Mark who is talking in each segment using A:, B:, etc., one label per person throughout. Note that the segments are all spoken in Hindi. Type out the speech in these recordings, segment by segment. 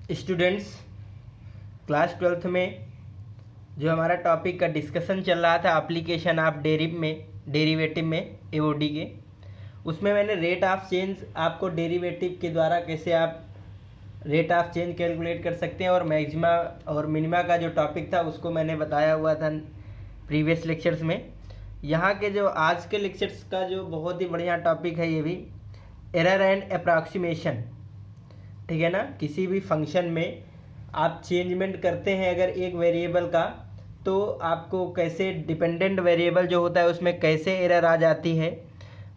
A: स्टूडेंट्स, क्लास 12th में जो हमारा टॉपिक का डिस्कशन चल रहा था एप्लीकेशन ऑफ डेरिवेटिव में एओडी के, उसमें मैंने रेट ऑफ चेंज आपको डेरिवेटिव के द्वारा कैसे आप रेट ऑफ चेंज कैलकुलेट कर सकते हैं और मैक्सिमा और मिनिमा का जो टॉपिक था उसको मैंने बताया हुआ था प्रीवियस लेक्चर्स में। यहाँ के जो आज के लेक्चर्स का जो बहुत ही बढ़िया टॉपिक है ये भी एरर एंड अप्रॉक्सीमेशन। ठीक है ना, किसी भी फंक्शन में आप चेंजमेंट करते हैं अगर एक वेरिएबल का, तो आपको कैसे डिपेंडेंट वेरिएबल जो होता है उसमें कैसे एरर आ जाती है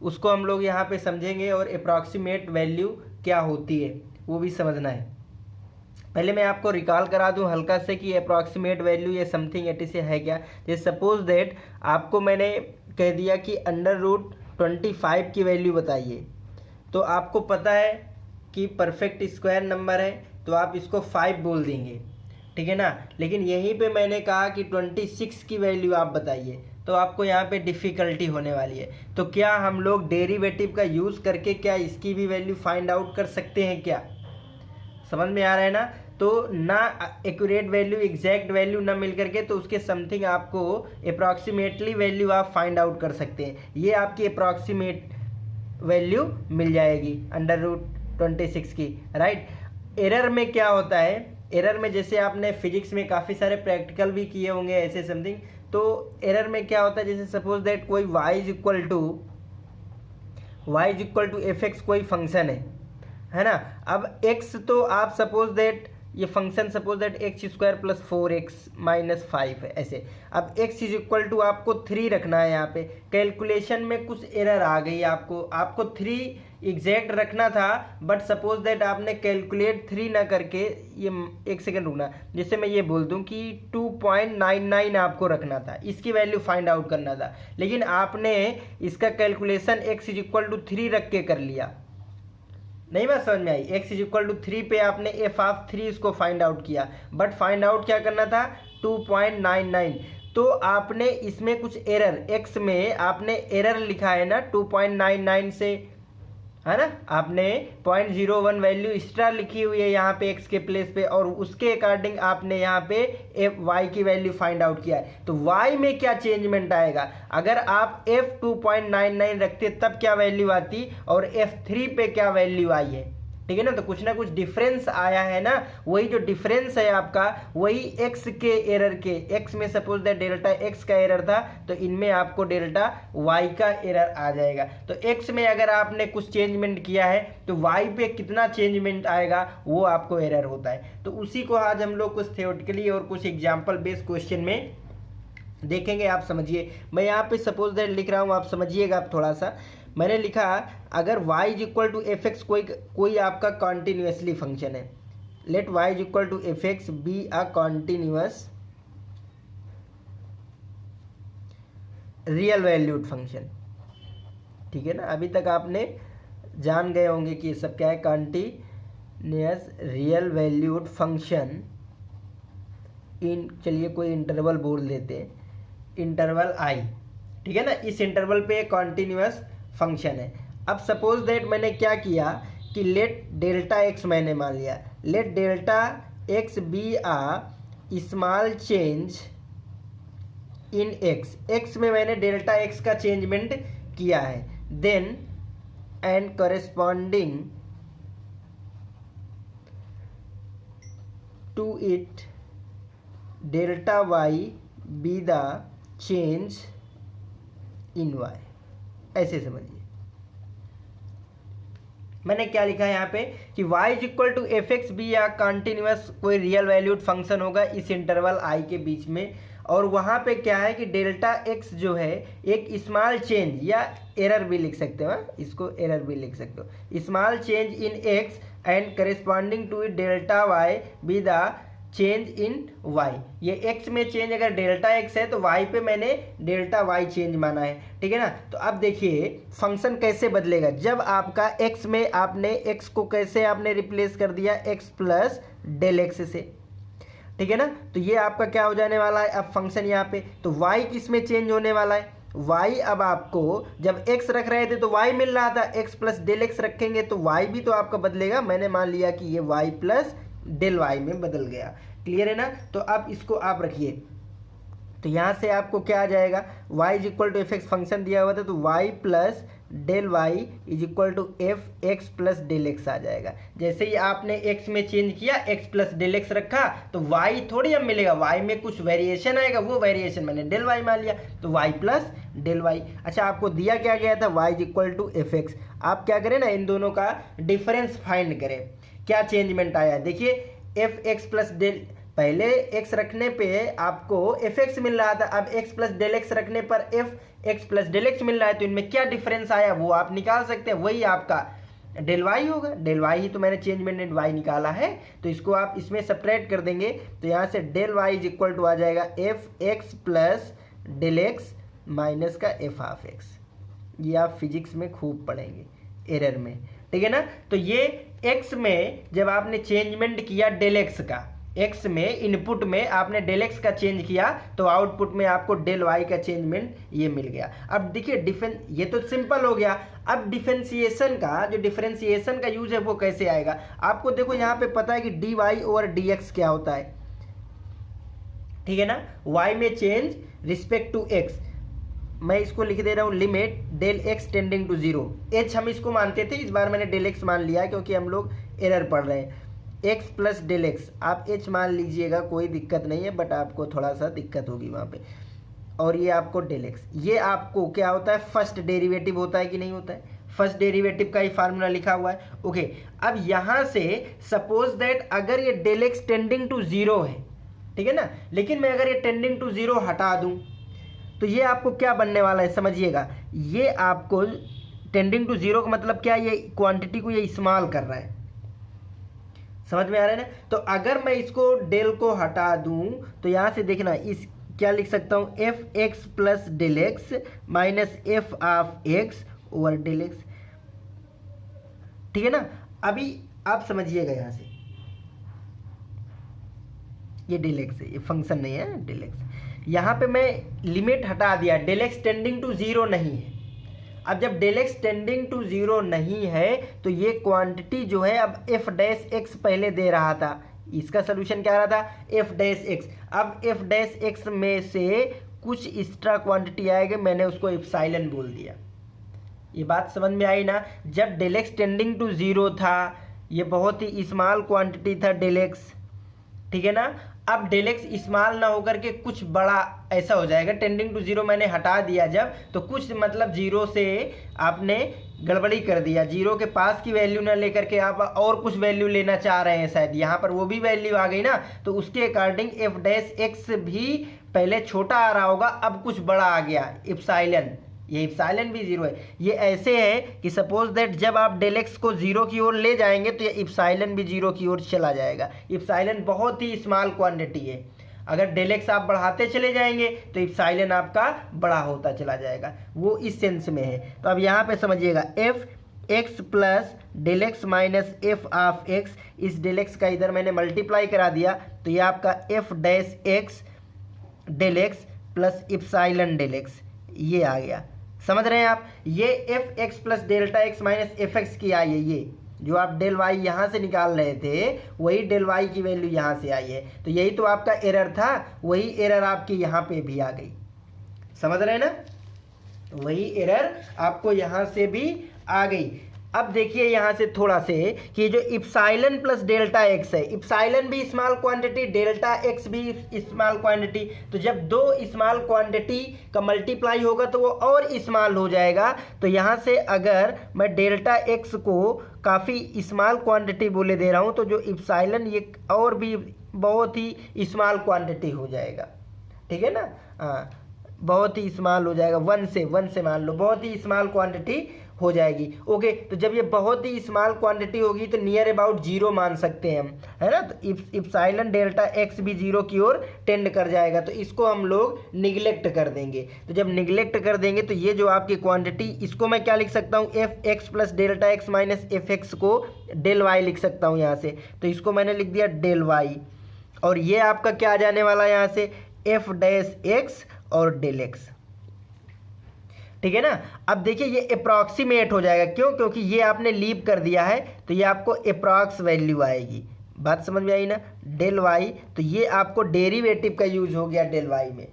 A: उसको हम लोग यहाँ पे समझेंगे, और अप्रॉक्सीमेट वैल्यू क्या होती है वो भी समझना है। पहले मैं आपको रिकॉल करा दूं हल्का से कि अप्रॉक्सीमेट वैल्यू ये समथिंग एटी से है क्या। जैसे सपोज दैट आपको मैंने कह दिया कि √25 की वैल्यू बताइए, तो आपको पता है कि परफेक्ट स्क्वायर नंबर है तो आप इसको 5 बोल देंगे, ठीक है ना। लेकिन यहीं पे मैंने कहा कि 26 की वैल्यू आप बताइए, तो आपको यहाँ पे डिफ़िकल्टी होने वाली है। तो क्या हम लोग डेरिवेटिव का यूज़ करके क्या इसकी भी वैल्यू फाइंड आउट कर सकते हैं क्या? समझ में आ रहा है ना। तो ना एक्यूरेट वैल्यू एग्जैक्ट वैल्यू ना मिल करके, तो उसके समथिंग आपको अप्रॉक्सीमेटली वैल्यू आप फाइंड आउट कर सकते हैं। ये आपकी अप्रॉक्सीमेट वैल्यू मिल जाएगी √26 की, राइट। एरर में क्या होता है, एरर में जैसे आपने फिजिक्स में काफ़ी सारे प्रैक्टिकल भी किए होंगे ऐसे समथिंग। तो एरर में क्या होता है, जैसे सपोज दैट कोई y is equal to fx कोई फंक्शन है ना। अब x तो आप सपोज दैट ये function suppose that x² + 4x - 5 है ऐसे। अब x इज इक्वल टू आपको 3 रखना है। यहाँ पे कैलकुलेशन में कुछ एरर आ गई, आपको 3 एग्जैक्ट रखना था, बट सपोज दैट आपने कैलकुलेट 3 ना करके, ये एक सेकेंड रुकना, जैसे मैं ये बोल दूं कि 2.99 आपको रखना था, इसकी वैल्यू फाइंड आउट करना था, लेकिन आपने इसका calculation x is equal to 3 रख के कर लिया। नहीं बात समझ में आई। x इज इक्वल टू 3 पे आपने f(3) इसको फाइंड आउट किया, बट फाइंड आउट क्या करना था 2.99। तो आपने इसमें कुछ एरर, x में आपने एरर लिखा है ना 2.99 से, है ना। आपने 0.01 वैल्यू एक्स्ट्रा लिखी हुई है यहाँ पे x के प्लेस पे, और उसके अकॉर्डिंग आपने यहाँ पे y की वैल्यू फाइंड आउट किया है। तो y में क्या चेंजमेंट आएगा, अगर आप f 2.99 रखते तब क्या वैल्यू आती, और f3 पे क्या वैल्यू आई है, ठीक है ना। तो कुछ ना कुछ डिफरेंस आया है ना, वही जो डिफरेंस है आपका, वही x के एरर के, x में सपोज दैट डेल्टा x का एरर था, तो इनमें आपको डेल्टा y का एरर आ जाएगा। तो x में अगर आपने कुछ चेंजमेंट किया है तो y पे कितना चेंजमेंट आएगा वो आपको एरर होता है। तो उसी को आज हम लोग कुछ थ्योरेटिकली और कुछ एग्जाम्पल बेस्ड क्वेश्चन में देखेंगे। आप समझिए, मैं यहाँ पे सपोज दैट लिख रहा हूँ, आप समझिएगा आप थोड़ा सा। मैंने लिखा अगर y is equal to fx कोई आपका कॉन्टिन्यूसली फंक्शन है, let y is equal to fx be a continuous real valued function, ठीक है ना। अभी तक आपने जान गए होंगे कि सब क्या है, continuous real valued function in, चलिए कोई इंटरवल बोल देते हैं, इंटरवल i, ठीक है ना। इस इंटरवल पे कॉन्टिन्यूस फंक्शन है। अब सपोज दैट मैंने क्या किया कि लेट डेल्टा x मैंने मान लिया, let delta x be a small change in x में मैंने डेल्टा x का चेंजमेंट किया है, then and corresponding to it delta y be the change in y, ऐसे समझिए। मैंने क्या लिखा है यहाँ पे कि y is equal to fx भी या कॉन्टिन्यूस कोई रियल वैल्यूड फंक्शन होगा इस इंटरवल i के बीच में, और वहाँ पे क्या है कि डेल्टा x जो है एक स्मॉल चेंज या एरर भी लिख सकते हो, इसको एरर भी लिख सकते हो, small change in x and corresponding to delta y be the change in y। ये x में चेंज अगर डेल्टा x है तो y पे मैंने डेल्टा y चेंज माना है, ठीक है ना। तो अब देखिए फंक्शन कैसे बदलेगा, जब आपका x में आपने x को कैसे आपने रिप्लेस कर दिया x प्लस डेल x से, ठीक है ना। तो ये आपका क्या हो जाने वाला है अब फंक्शन यहाँ पे, तो y किस में चेंज होने वाला है, y अब आपको जब x रख रहे थे तो y मिल रहा था, x प्लस डेल x रखेंगे तो y भी तो आपका बदलेगा। मैंने मान लिया कि ये y प्लस डेल वाई में बदल गया। क्लियर है ना? तो अब इसको आप रखिए, तो यहाँ से आपको क्या आ जाएगा, y is equal to F X function दिया हुआ था, तो y plus del Y is equal to F x plus del X आ जाएगा। जैसे ही आपने x में चेंज किया, x प्लस डेल एक्स रखा, तो y थोड़ी अब मिलेगा, y में कुछ वेरिएशन आएगा, वो वेरिएशन मैंने डेल वाई मान लिया, तो y प्लस डेल वाई। अच्छा, आपको दिया क्या गया था, y is equal to F X. आप क्या करें ना, इन दोनों का डिफरेंस फाइंड करें, क्या चेंजमेंट आया। देखिए एफ एक्स प्लस डेल, पहले x रखने पे आपको एफ एक्स मिल रहा था, अब x प्लस डेल एक्स रखने पर F x plus del X मिल रहा है, तो इनमें क्या डिफरेंस आया वो आप निकाल सकते हैं, वही आपका डेल वाई होगा। डेल वाई ही तो मैंने चेंजमेंट इन वाई निकाला है, तो इसको आप इसमें सब्ट्रैक्ट कर देंगे, तो यहाँ से del Y is equal to आ जाएगा F x plus del x minus का एफ हाफ एक्स। ये आप फिजिक्स में खूब पढ़ेंगे एरर में, ठीक है ना। तो ये x में जब आपने चेंजमेंट किया डेल एक्स का, x में इनपुट में आपने डेल एक्स का चेंज किया, तो आउटपुट में आपको डेल वाई का चेंजमेंट ये मिल गया। अब देखिए ये तो सिंपल हो गया। अब डिफरेंशिएशन का, जो डिफरेंशिएशन का यूज है वो कैसे आएगा, आपको देखो यहाँ पे पता है कि D Y over D X क्या होता है, ठीक है ना। y में चेंज रिस्पेक्ट टू x, मैं इसको लिख दे रहा हूँ limit del x tending to zero. h हम इसको मानते थे, इस बार मैंने डेल एक्स मान लिया क्योंकि हम लोग एरर पढ़ रहे हैं। x प्लस डेल एक्स, आप h मान लीजिएगा, कोई दिक्कत नहीं है, बट आपको थोड़ा सा दिक्कत होगी वहाँ पे। और ये आपको डेल एक्स, ये आपको क्या होता है, फर्स्ट डेरिवेटिव होता है कि नहीं होता है, फर्स्ट डेरिवेटिव का ही फार्मूला लिखा हुआ है। ओके, अब यहाँ से सपोज दैट अगर ये del x tending to zero है, ठीक है ना, लेकिन मैं अगर ये टेंडिंग टू जीरो हटा दूँ, तो ये आपको क्या बनने वाला है, समझिएगा। ये आपको टेंडिंग टू जीरो का मतलब क्या, ये क्वांटिटी को ये इस्तेमाल कर रहा है, समझ में आ रहा है ना। तो अगर मैं इसको डेल को हटा दूं, तो यहां से देखना, इस क्या लिख सकता हूं, f x plus del x minus f of x over del x, ठीक है ना। अभी आप समझिएगा, यहां से ये डेल एक्स है, ये फंक्शन नहीं है डेल एक्स। यहाँ पे मैं लिमिट हटा दिया, del x tending to zero नहीं है। अब जब del x tending to zero नहीं है, तो ये क्वांटिटी जो है, अब एफ डैश एक्स पहले दे रहा था, इसका सोल्यूशन क्या रहा था, एफ डैश एक्स। अब एफ डैश एक्स में से कुछ एक्स्ट्रा क्वांटिटी आएगी, मैंने उसको एप्सिलॉन बोल दिया। ये बात समझ में आई ना। जब del x tending to zero था, ये बहुत ही स्मॉल क्वांटिटी था डेल एक्स, ठीक है ना। अब डेल एक्स स्मॉल ना होकर के कुछ बड़ा ऐसा हो जाएगा, टेंडिंग टू जीरो मैंने हटा दिया जब, तो कुछ मतलब जीरो से आपने गड़बड़ी कर दिया, जीरो के पास की वैल्यू ना लेकर के आप और कुछ वैल्यू लेना चाह रहे हैं शायद, यहाँ पर वो भी वैल्यू आ गई ना, तो उसके अकॉर्डिंग एफ डैश एक्स भी पहले छोटा आ रहा होगा, अब कुछ बड़ा आ गया एप्सिलॉन, ये एप्सिलॉन भी जीरो है। ये ऐसे है कि सपोज दैट जब आप डेल एक्स को जीरो की ओर ले जाएंगे, तो ये एप्सिलॉन भी जीरो की ओर चला जाएगा। एप्सिलॉन बहुत ही स्मॉल क्वांटिटी है, अगर डेल एक्स आप बढ़ाते चले जाएंगे तो एप्सिलॉन आपका बड़ा होता चला जाएगा, वो इस सेंस में है। तो अब यहाँ पे समझिएगा, f x plus del x minus f of x, इस डेल एक्स का इधर मैंने मल्टीप्लाई करा दिया, तो ये आपका f dash x del x plus epsilon del x, ये आ गया। समझ रहे हैं आप, ये f x plus delta x minus f x की आई है, ये जो आप डेल वाई यहाँ से निकाल रहे थे, वही डेल वाई की वैल्यू यहाँ से आई है। तो यही तो आपका एरर था, वही एरर आपकी यहाँ पे भी आ गई, समझ रहे हैं ना, वही एरर आपको यहाँ से भी आ गई। अब देखिए यहाँ से थोड़ा से कि जो एप्सिलॉन प्लस डेल्टा एक्स है, एप्सिलॉन भी स्मॉल क्वांटिटी, डेल्टा एक्स भी स्मॉल क्वांटिटी, तो जब दो स्मॉल क्वांटिटी का मल्टीप्लाई होगा तो वो और स्मॉल हो जाएगा। तो यहाँ से अगर मैं डेल्टा एक्स को काफ़ी स्मॉल क्वांटिटी बोले दे रहा हूँ, तो जो एप्सिलॉन ये और भी बहुत ही स्मॉल क्वांटिटी हो जाएगा, ठीक है ना। हाँ, बहुत ही स्मॉल हो जाएगा, वन से मान लो बहुत ही स्मॉल क्वांटिटी हो जाएगी। ओके, तो जब ये बहुत ही स्मॉल क्वांटिटी होगी तो नियर अबाउट जीरो मान सकते हैं हम, है ना। तो एप्सिलॉन डेल्टा एक्स भी जीरो की ओर टेंड कर जाएगा, तो इसको हम लोग निगलेक्ट कर देंगे। तो जब निगलेक्ट कर देंगे तो ये जो आपकी क्वांटिटी, इसको मैं क्या लिख सकता हूँ, F x plus delta x minus f x को डेल वाई लिख सकता हूँ यहाँ से, तो इसको मैंने लिख दिया डेल वाई। और ये आपका क्या आ जाने वाला है यहाँ से, एफ डैश एक्स और डेल एक्स, ठीक है ना। अब देखिए ये अप्रॉक्सीमेट हो जाएगा, क्यों, क्योंकि ये आपने लीव कर दिया है, तो ये आपको अप्रॉक्स वैल्यू आएगी, बात समझ में आई ना, डेल वाई, तो ये आपको डेरिवेटिव का यूज हो गया डेल वाई में।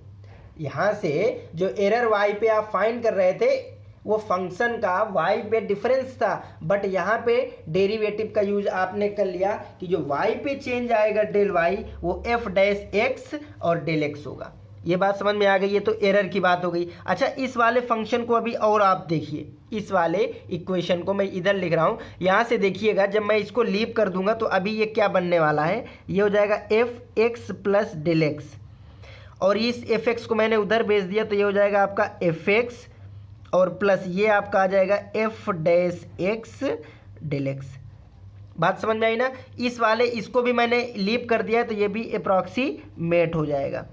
A: यहाँ से जो एरर वाई पे आप फाइंड कर रहे थे वो फंक्शन का वाई पे डिफरेंस था, बट यहाँ पे डेरिवेटिव का यूज आपने कर लिया कि जो वाई पे चेंज आएगा डेल वाई वो एफ डैश एक्स और डेल एक्स होगा। ये बात समझ में आ गई, ये तो एरर की बात हो गई। अच्छा, इस वाले फंक्शन को अभी और आप देखिए, इस वाले इक्वेशन को मैं इधर लिख रहा हूँ, यहाँ से देखिएगा जब मैं इसको लीव कर दूंगा तो अभी ये क्या बनने वाला है, ये हो जाएगा F x plus del x, और इस एफ एक्स को मैंने उधर भेज दिया तो ये हो जाएगा आपका एफ एक्स और प्लस ये आपका आ जाएगा f dash x del x. बात समझ में आई ना। इस वाले इसको भी मैंने लीव कर दिया तो ये भी अप्रॉक्सीमेट हो जाएगा,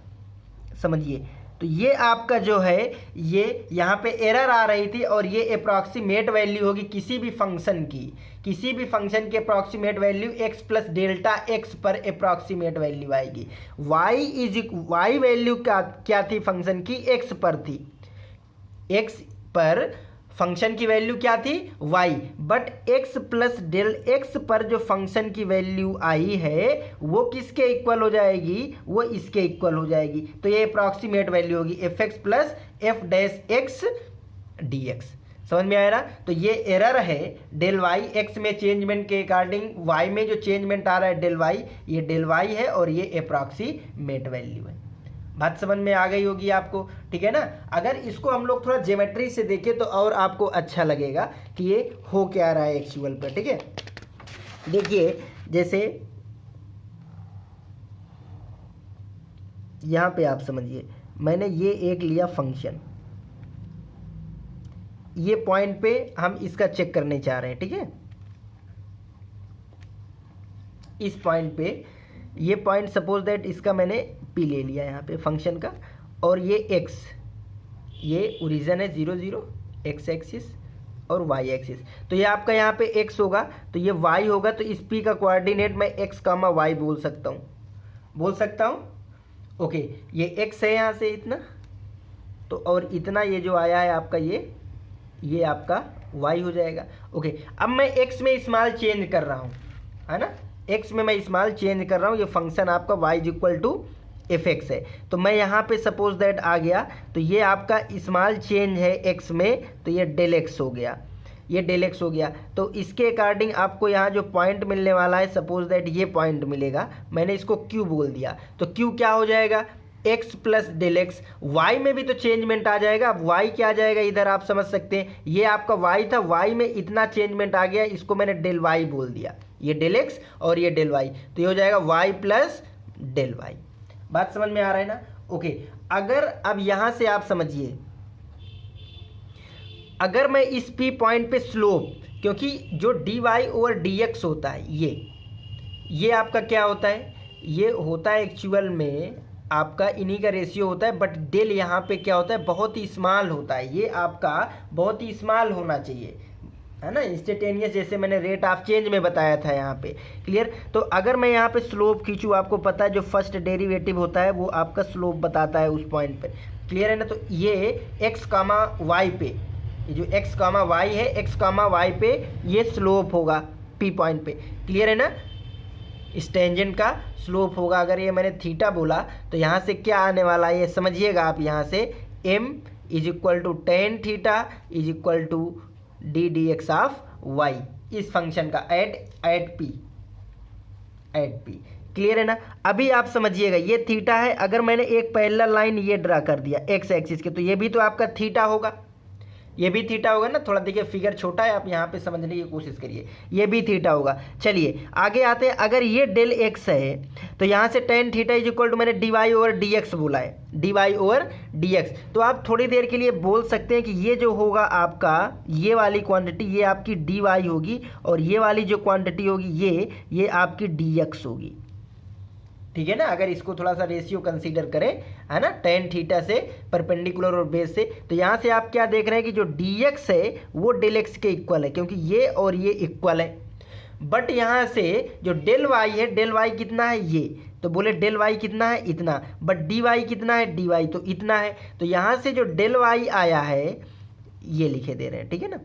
A: समझिए। तो ये आपका जो है ये यहाँ पे एरर आ रही थी और ये अप्रॉक्सीमेट वैल्यू होगी किसी भी फंक्शन की, किसी भी फंक्शन की approximate value x plus delta x पर अप्रॉक्सीमेट वैल्यू आएगी। y वैल्यू क्या थी फंक्शन की, x पर थी, x पर फंक्शन की वैल्यू क्या थी y, but x plus del x पर जो फंक्शन की वैल्यू आई है वो किसके इक्वल हो जाएगी, वो इसके इक्वल हो जाएगी। तो ये अप्रॉक्सीमेट वैल्यू होगी F x plus F dash x D x. समझ में आया ना। तो ये एरर है डेल वाई एक्स में चेंजमेंट के अकॉर्डिंग वाई में जो चेंजमेंट आ रहा है डेल वाई, ये डेल वाई है और ये अप्रॉक्सीमेट वैल्यू है। बात समझ में आ गई होगी आपको, ठीक है ना। अगर इसको हम लोग थोड़ा ज्योमेट्री से देखें तो और आपको अच्छा लगेगा कि ये हो क्या रहा है एक्चुअल पर, ठीक है। देखिए जैसे यहाँ पे आप समझिए, मैंने ये एक लिया फंक्शन, ये पॉइंट पे हम इसका चेक करने चाह रहे हैं, ठीक है। इस पॉइंट पे, ये पॉइंट सपोज दैट इसका मैंने पी ले लिया यहाँ पे फंक्शन का, और ये एक्स, ये ओरिजिन है 0 0 एक्स एक्सिस और वाई एक्सिस। तो ये आपका यहाँ पे एक्स होगा तो ये वाई होगा, तो इस पी का कोऑर्डिनेट मैं एक्स कामा वाई बोल सकता हूँ, ओके। ये एक्स है यहाँ से इतना, तो और इतना ये जो आया है आपका ये आपका वाई हो जाएगा, ओके। अब मैं एक्स में स्मॉल चेंज कर रहा हूँ, है ना, एक्स में मैं स्मॉल चेंज कर रहा हूँ, ये फंक्शन आपका y is equal to F x है। तो मैं यहाँ पे सपोज दैट आ गया, तो ये आपका स्मॉल चेंज है एक्स में, तो ये डेल एक्स हो गया, ये डेल एक्स हो गया। तो इसके अकॉर्डिंग आपको यहाँ जो पॉइंट मिलने वाला है, सपोज दैट ये पॉइंट मिलेगा, मैंने इसको क्यू बोल दिया, तो क्यू क्या हो जाएगा, x plus del x. Y में भी तो चेंजमेंट आ जाएगा, अब वाई क्या आ जाएगा इधर आप समझ सकते हैं, ये आपका वाई था, वाई में इतना चेंजमेंट आ गया, इसको मैंने डेल वाई बोल दिया, ये डेल एक्स और ये डेल वाई, तो ये हो जाएगा वाई प्लस डेल वाई। बात समझ में आ रहा है ना, ओके। अगर अब यहां से आप समझिए, अगर मैं इस पी पॉइंट पे स्लोप, क्योंकि जो d Y over D x होता है ये आपका क्या होता है, ये होता है एक्चुअल में आपका इन्हीं का रेशियो होता है, बट डेल यहाँ पे क्या होता है, बहुत ही स्मॉल होता है, ये आपका बहुत ही स्मॉल होना चाहिए, है ना, इंस्टेंटेनियस, जैसे मैंने रेट ऑफ चेंज में बताया था यहाँ पे, क्लियर। तो अगर मैं यहाँ पे स्लोप खींचूँ, आपको पता है जो फर्स्ट डेरिवेटिव होता है वो आपका स्लोप बताता है उस पॉइंट पे, क्लियर है ना। तो ये एक्स कामा वाई पे, ये जो एक्स कामा वाई है, एक्स कामा वाई पे ये स्लोप होगा पी पॉइंट पे, क्लियर है ना, इस टेंजेंट का स्लोप होगा। अगर ये मैंने थीटा बोला तो यहाँ से क्या आने वाला है ये समझिएगा आप, यहाँ से m is equal to tan theta is equal to d d x of y, इस फंक्शन का एट पी, क्लियर है ना। अभी आप समझिएगा ये थीटा है, अगर मैंने एक पैरेलल लाइन ये ड्रा कर दिया एक्स एक्सिस के, तो ये भी तो आपका थीटा होगा, ये भी थीटा होगा ना। थोड़ा देखिए फिगर छोटा है, आप यहाँ पे समझने की कोशिश करिए, ये भी थीटा होगा। चलिए आगे आते हैं, अगर ये डेल एक्स है तो यहाँ से tan theta is equal to मैंने D Y over D X बोला है, D Y over D X. तो आप थोड़ी देर के लिए बोल सकते हैं कि ये जो होगा आपका, ये वाली क्वांटिटी ये आपकी डी वाई होगी, और ये वाली जो क्वांटिटी होगी ये आपकी डी एक्स होगी, ठीक है ना। अगर इसको थोड़ा सा रेशियो कंसीडर करें, है ना, टेन थीटा से परपेंडिकुलर और बेस से, तो यहाँ से आप क्या देख रहे हैं कि जो डी एक्स है वो डेल एक्स के इक्वल है, क्योंकि ये और ये इक्वल है। बट यहाँ से जो डेल वाई है, डेल वाई कितना है ये, तो बोले डेल वाई कितना है इतना, बट डी वाई कितना है, डी वाई तो इतना है। तो यहाँ से जो डेल वाई आया है ये लिखे दे रहे हैं, ठीक है ना,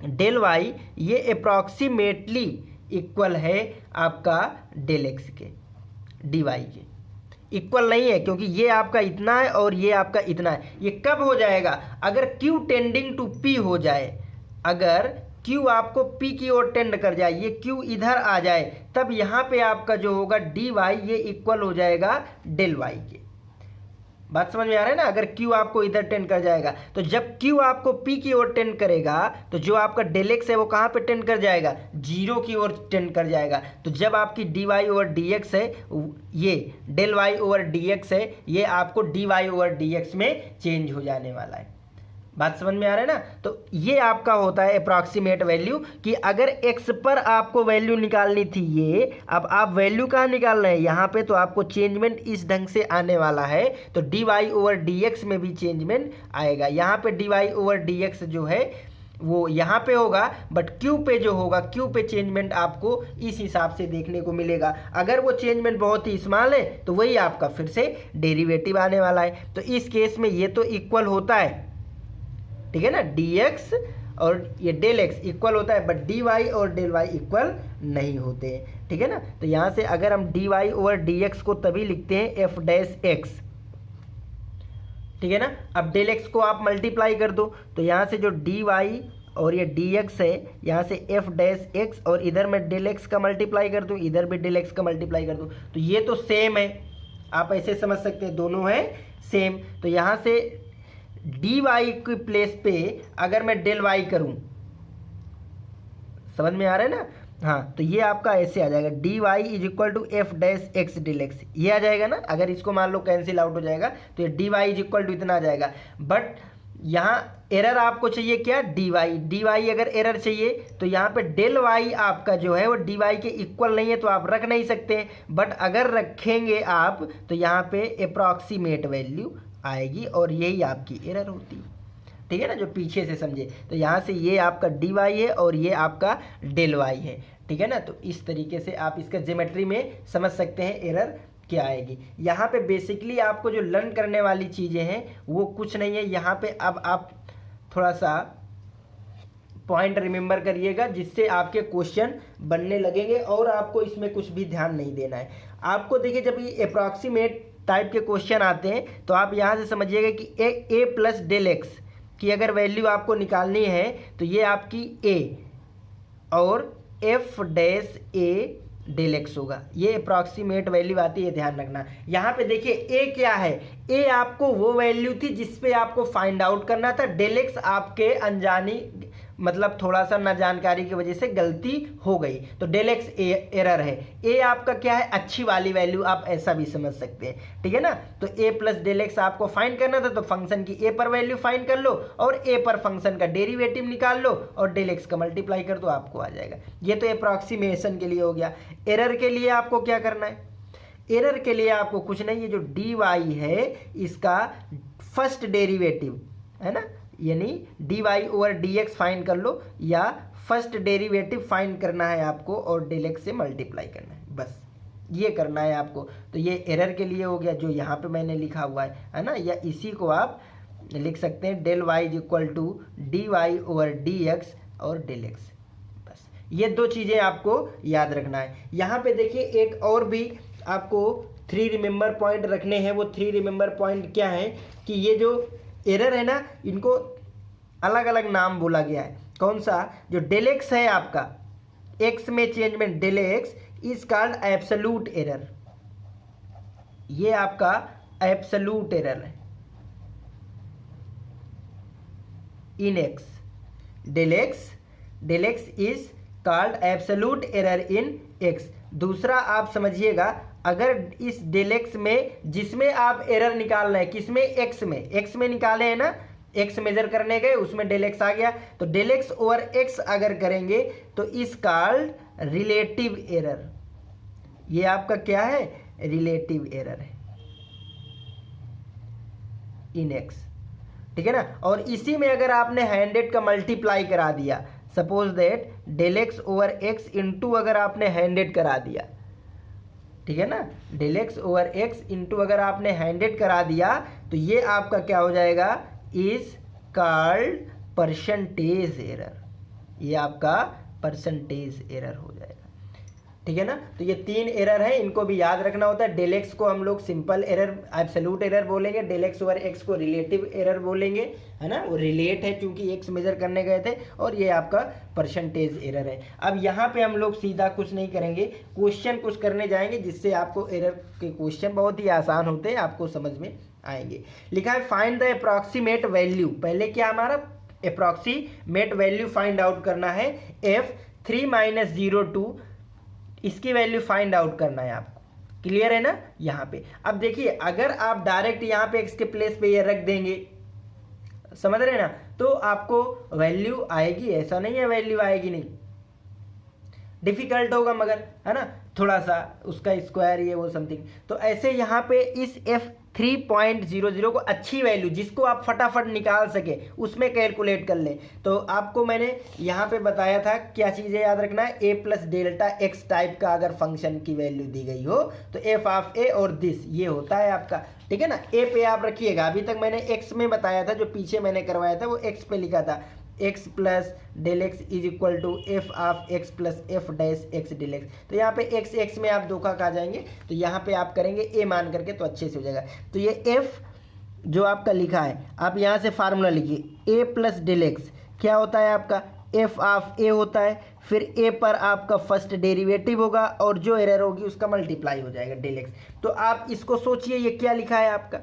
A: डेल वाई ये अप्रॉक्सीमेटली इक्वल है आपका डेल एक्स के, dy के इक्वल नहीं है, क्योंकि ये आपका इतना है और ये आपका इतना है। ये कब हो जाएगा? अगर q टेंडिंग टू p हो जाए, अगर q आपको p की ओर टेंड कर जाए, ये q इधर आ जाए, तब यहाँ पे आपका जो होगा dy ये इक्वल हो जाएगा डेल y के। बात समझ में आ रहा है ना? अगर q आपको इधर टेंड कर जाएगा, तो जब q आपको p की ओर टेंड करेगा, तो जो आपका डेल एक्स है वो कहाँ पे टेंड कर जाएगा? जीरो की ओर टेंड कर जाएगा। तो जब आपकी dy ओवर dx है, ये डेल y ओवर dx है, ये आपको dy ओवर dx में चेंज हो जाने वाला है। बात समझ में आ रहा है ना? तो ये आपका होता है अप्रॉक्सीमेट वैल्यू, कि अगर x पर आपको वैल्यू निकालनी थी ये, अब आप वैल्यू कहाँ निकाल रहे हैं? यहाँ पे तो आपको चेंजमेंट इस ढंग से आने वाला है, तो dy ओवर dx में भी चेंजमेंट आएगा। यहाँ पे dy ओवर dx जो है वो यहाँ पे होगा, बट q पे जो होगा, q पे चेंजमेंट आपको इस हिसाब से देखने को मिलेगा। अगर वो चेंजमेंट बहुत ही स्मॉल है तो वही आपका फिर से डेरिवेटिव आने वाला है। तो इस केस में ये तो इक्वल होता है, ठीक है ना, dx और ये डेल एक्स इक्वल होता है, बट dy और डेल y इक्वल नहीं होते, ठीक है ना। तो यहाँ से अगर हम dy ओवर dx को तभी लिखते हैं f डैश x, ठीक है ना। अब डेल एक्स को आप मल्टीप्लाई कर दो, तो यहाँ से जो dy और ये dx है, यहाँ से f डैश x, और इधर मैं डेल एक्स का मल्टीप्लाई कर दूँ, इधर भी डेल एक्स का मल्टीप्लाई कर दूँ, तो ये तो सेम है, आप ऐसे समझ सकते हैं, दोनों है सेम। तो यहाँ से dy की प्लेस पे अगर मैं डेल y करूं, समझ में आ रहा है ना? हाँ, तो ये आपका ऐसे आ जाएगा, dy is equal to f dash x del x, ये आ जाएगा ना। अगर इसको मान लो कैंसिल आउट हो जाएगा, तो ये dy इज इक्वल टू इतना आ जाएगा। बट यहाँ एरर आपको चाहिए क्या? dy अगर एरर चाहिए तो यहाँ पे डेल y आपका जो है वो dy के इक्वल नहीं है, तो आप रख नहीं सकते। बट अगर रखेंगे आप, तो यहाँ पे अप्रॉक्सीमेट वैल्यू आएगी, और यही आपकी एरर होती है, ठीक है ना, जो पीछे से समझे। तो यहाँ से ये आपका dy है और ये आपका डेल y है, ठीक है ना। तो इस तरीके से आप इसका ज्योमेट्री में समझ सकते हैं एरर क्या आएगी। यहाँ पे बेसिकली आपको जो लर्न करने वाली चीज़ें हैं वो कुछ नहीं है। यहाँ पे अब आप थोड़ा सा पॉइंट रिमेंबर करिएगा, जिससे आपके क्वेश्चन बनने लगेंगे, और आपको इसमें कुछ भी ध्यान नहीं देना है। आपको देखिए, जब ये अप्रॉक्सीमेट टाइप के क्वेश्चन आते हैं, तो आप यहाँ से समझिएगा कि ए प्लस डेल एक्स की अगर वैल्यू आपको निकालनी है, तो ये आपकी a और f dash a del x होगा। ये अप्रॉक्सीमेट वैल्यू आती है, ध्यान रखना। यहाँ पे देखिए a क्या है? a आपको वो वैल्यू थी जिसपे आपको फाइंड आउट करना था। डेल एक्स आपके अनजानी, मतलब थोड़ा सा ना जानकारी की वजह से गलती हो गई, तो डेल एक्स एरर है। a आपका क्या है? अच्छी वाली वैल्यू, आप ऐसा भी समझ सकते हैं, ठीक है ना। तो a प्लस डेल एक्स आपको फाइंड करना था, तो फंक्शन की a पर वैल्यू फाइंड कर लो, और a पर फंक्शन का डेरिवेटिव निकाल लो, और डेल एक्स का मल्टीप्लाई कर दो, आपको आ जाएगा। ये तो अप्रॉक्सीमेशन के लिए हो गया। एरर के लिए आपको क्या करना है? एरर के लिए आपको कुछ नहीं, ये जो dy है इसका फर्स्ट डेरिवेटिव है ना, यानी dy ओवर dx फाइंड कर लो, या फर्स्ट डेरिवेटिव फाइंड करना है आपको, और डेल एक्स से मल्टीप्लाई करना है, बस ये करना है आपको। तो ये एरर के लिए हो गया, जो यहाँ पे मैंने लिखा हुआ है ना, या इसी को आप लिख सकते हैं del y is equal to dy over dx और डेल एक्स। बस ये दो चीज़ें आपको याद रखना है। यहाँ पे देखिए एक और भी आपको 3 रिमेंबर पॉइंट रखने हैं। वो 3 रिमेंबर पॉइंट क्या है कि ये जो एरर है ना, इनको अलग अलग नाम बोला गया है। कौन सा? जो डेल एक्स है आपका, एक्स में changement del x is called absolute error. ये आपका एब्सोल्यूट एरर है in X. Del x is called absolute error in X. दूसरा आप समझिएगा, अगर इस डेल एक्स में जिसमें आप एरर निकाल रहे हैं, किसमें? एक्स में निकाले हैं ना, एक्स मेजर करने गए, उसमें डेल एक्स आ गया, तो डेल एक्स ओवर एक्स अगर करेंगे तो इस कॉल्ड रिलेटिव एरर। ये आपका क्या है? रिलेटिव एरर है इन एक्स, ठीक है ना। और इसी में अगर आपने 100 का मल्टीप्लाई करा दिया, suppose that del x over x into अगर आपने 100 करा दिया, ठीक है ना, del x over x into अगर आपने 100 करा दिया, तो ये आपका क्या हो जाएगा? Is called percentage error. ये आपका परसेंटेज एरर हो जाएगा। ठीक है ना। तो ये 3 एरर है, इनको भी याद रखना होता है। डेल एक्स को हम लोग सिंपल एरर एब्सोल्यूट एरर बोलेंगे, डेल एक्स ओवर एक्स को रिलेटिव एरर बोलेंगे, है ना, वो रिलेट है क्योंकि एक्स मेजर करने गए थे, और ये आपका परसेंटेज एरर है। अब यहाँ पे हम लोग सीधा कुछ नहीं करेंगे, क्वेश्चन कुछ करने जाएंगे जिससे आपको एरर के क्वेश्चन बहुत ही आसान होते हैं, आपको समझ में आएंगे। लिखा है फाइंड द अप्रॉक्सीमेट वैल्यू, पहले क्या हमारा अप्रॉक्सीमेट वैल्यू फाइंड आउट करना है, f3 - 02 इसकी वैल्यू फाइंड आउट करना है आपको, क्लियर है ना। यहाँ पे अब देखिए, अगर आप डायरेक्ट यहाँ पे x के प्लेस पे ये रख देंगे, समझ रहे ना, तो आपको वैल्यू आएगी, ऐसा नहीं है वैल्यू आएगी नहीं, डिफिकल्ट होगा मगर, है ना, थोड़ा सा उसका स्क्वायर ये वो समथिंग। तो ऐसे यहाँ पे इस f3.00 को अच्छी वैल्यू जिसको आप फटाफट निकाल सके उसमें कैलकुलेट कर लें। तो आपको मैंने यहाँ पे बताया था क्या चीज़ें याद रखना है, a plus delta x type का अगर फंक्शन की वैल्यू दी गई हो तो f ऑफ a और दिस ये होता है आपका, ठीक है ना। a पे आप रखिएगा, अभी तक मैंने x में बताया था, जो पीछे मैंने करवाया था वो x पे लिखा था, x plus del x is equal to F of x plus F dash x del x. तो यहाँ पे एक्स एक्स में आप धोखा खा जाएंगे, तो यहाँ पे आप करेंगे ए मान करके, तो अच्छे से हो जाएगा। तो ये एफ जो आपका लिखा है, आप यहाँ से फार्मूला लिखिए, ए प्लस डेल एक्स क्या होता है आपका, एफ ऑफ ए होता है, फिर ए पर आपका फर्स्ट डेरिवेटिव होगा और जो एरर होगी उसका मल्टीप्लाई हो जाएगा डेल एक्स। तो आप इसको सोचिए ये क्या लिखा है आपका।